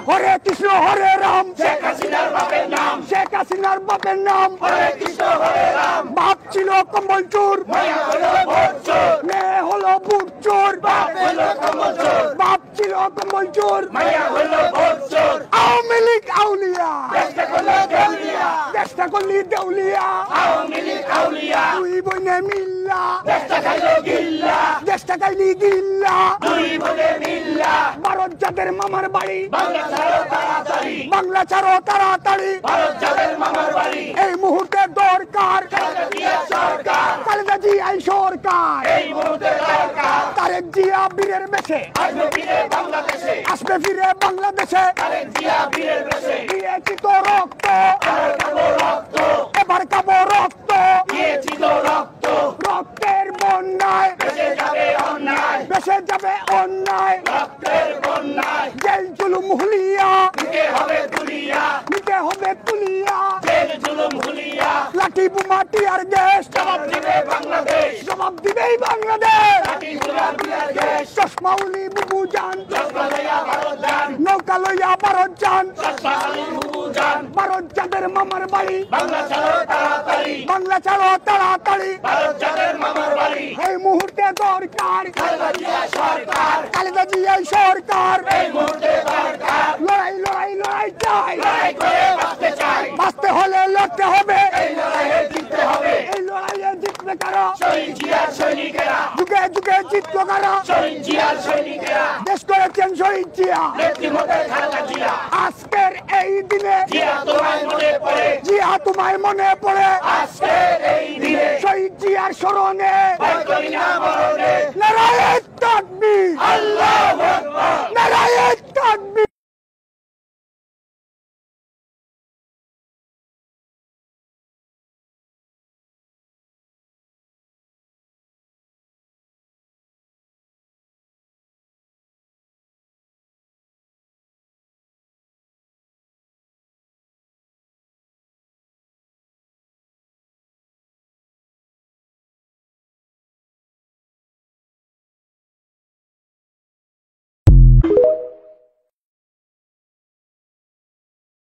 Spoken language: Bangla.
হরে কৃষ্ণ হরে রাম, শেখ হাসিনার বাপের নাম, শেখ হাসিনার বাপের নাম, হরে কৃষ্ণ হরে রাম। বাপ ছিল কম্বল চোর, মায়া হলো ভোট চোর, মেয়ে হলো বুট চোর, বাপ হলো কম্বল চোর, বাপ ছিল কম্বল চোর, মায়া হলো ভোট চোর। আওয়ামী লীগ আউলিয়া, দেশটা করলো দেউলিয়া, দেশটা করলি দেউলিয়া, আওয়ামী লীগ আউলিয়া, দুই বইনে মিল্লা, দেশটা খাইলো গিল্লা, দেশটা কাইলি গিল্লা, দুই বলে মিল্লা। ভারত যাদের মামার বাড়ি, বাংলা ছাড়ো তাড়াতাড়ি, বাংলা ছাড়ো তাড়াতাড়ি, ভারত যাদের মামার বাড়ি। এই মুহূর্তে দরকার খালেদা জিয়া সরকার, খালেদা জিয়া সরকার, এই মুহূর্তে দরকার। তারেক জিয়া বীরের বেশে আসবে ফিরে বাংলাদেশে, আসবে ফিরে বাংলাদেশে, তারেক জিয়া বীরের বেশে। দিয়েছি তো রক্ত, আর খাবো রক্ত, এবার খাবো রক্ত, দিয়েছি তো রক্ত। রক্তের বন্যায় বেঁচে যাবে অন্যায়, বেসে যাবে অন্যায়, রক্তের বন্যায়। জেল জুলুম হুলিয়া, নিতে হবে তুলিয়া, নিতে হবে তুলিয়া, জেল জুলুম ভুলিয়া। লাঠি বোমা টিয়ার গ্যাস, জবাব দিবে বাংলাদেশ, জবাব দিবেই বাংলাদেশ, লাঠি সোনা বিয়ার দেশ। চশমা উলি বুবু যান, চশমা লইয়া ভারত যান, নৌকা লইয়া ভারত যান, চশমা আলী বুবু যান। ভারত যাদের মামার বাড়ি, বাংলা ছাড়ো তাড়াতাড়ি, বাংলা ছাড়ো তাড়াতাড়ি, ভারত যাদের মামার বাড়ি। এই মুহূর্তে দরকার খালেদা জিয়া সরকার, খালেদা জিয়া সরকার, এই মুহূর্তে দরকার। লড়াই লড়াই লড়াই চাই, লড়াই করে বাঁচতে চাই, বাঁচতে হলে লড়তে হবে, এই লড়াইয়ে জিততে হবে। এই লড়াইয়ে জিতবে কারা, শহীদ জিয়ার সৈনিকেরা, যুগে যুগে জিতলো কারা, শহীদ জিয়ার সৈনিকেরা, দেশ করেছেন শহীদ জিয়া, নেতৃত্বে খালেদা জিয়া। আজকের এই দিনে জিয়া তোমায় মনে পড়ে, জিয়া তোমায় মনে পড়ে, আজকের এই দিনে শহীদ জিয়ার স্মরণে ভয় করি না মরণে। নারায়ে তাকবীর, আল্লাহু আকবার। নারায়ে তাকবীর।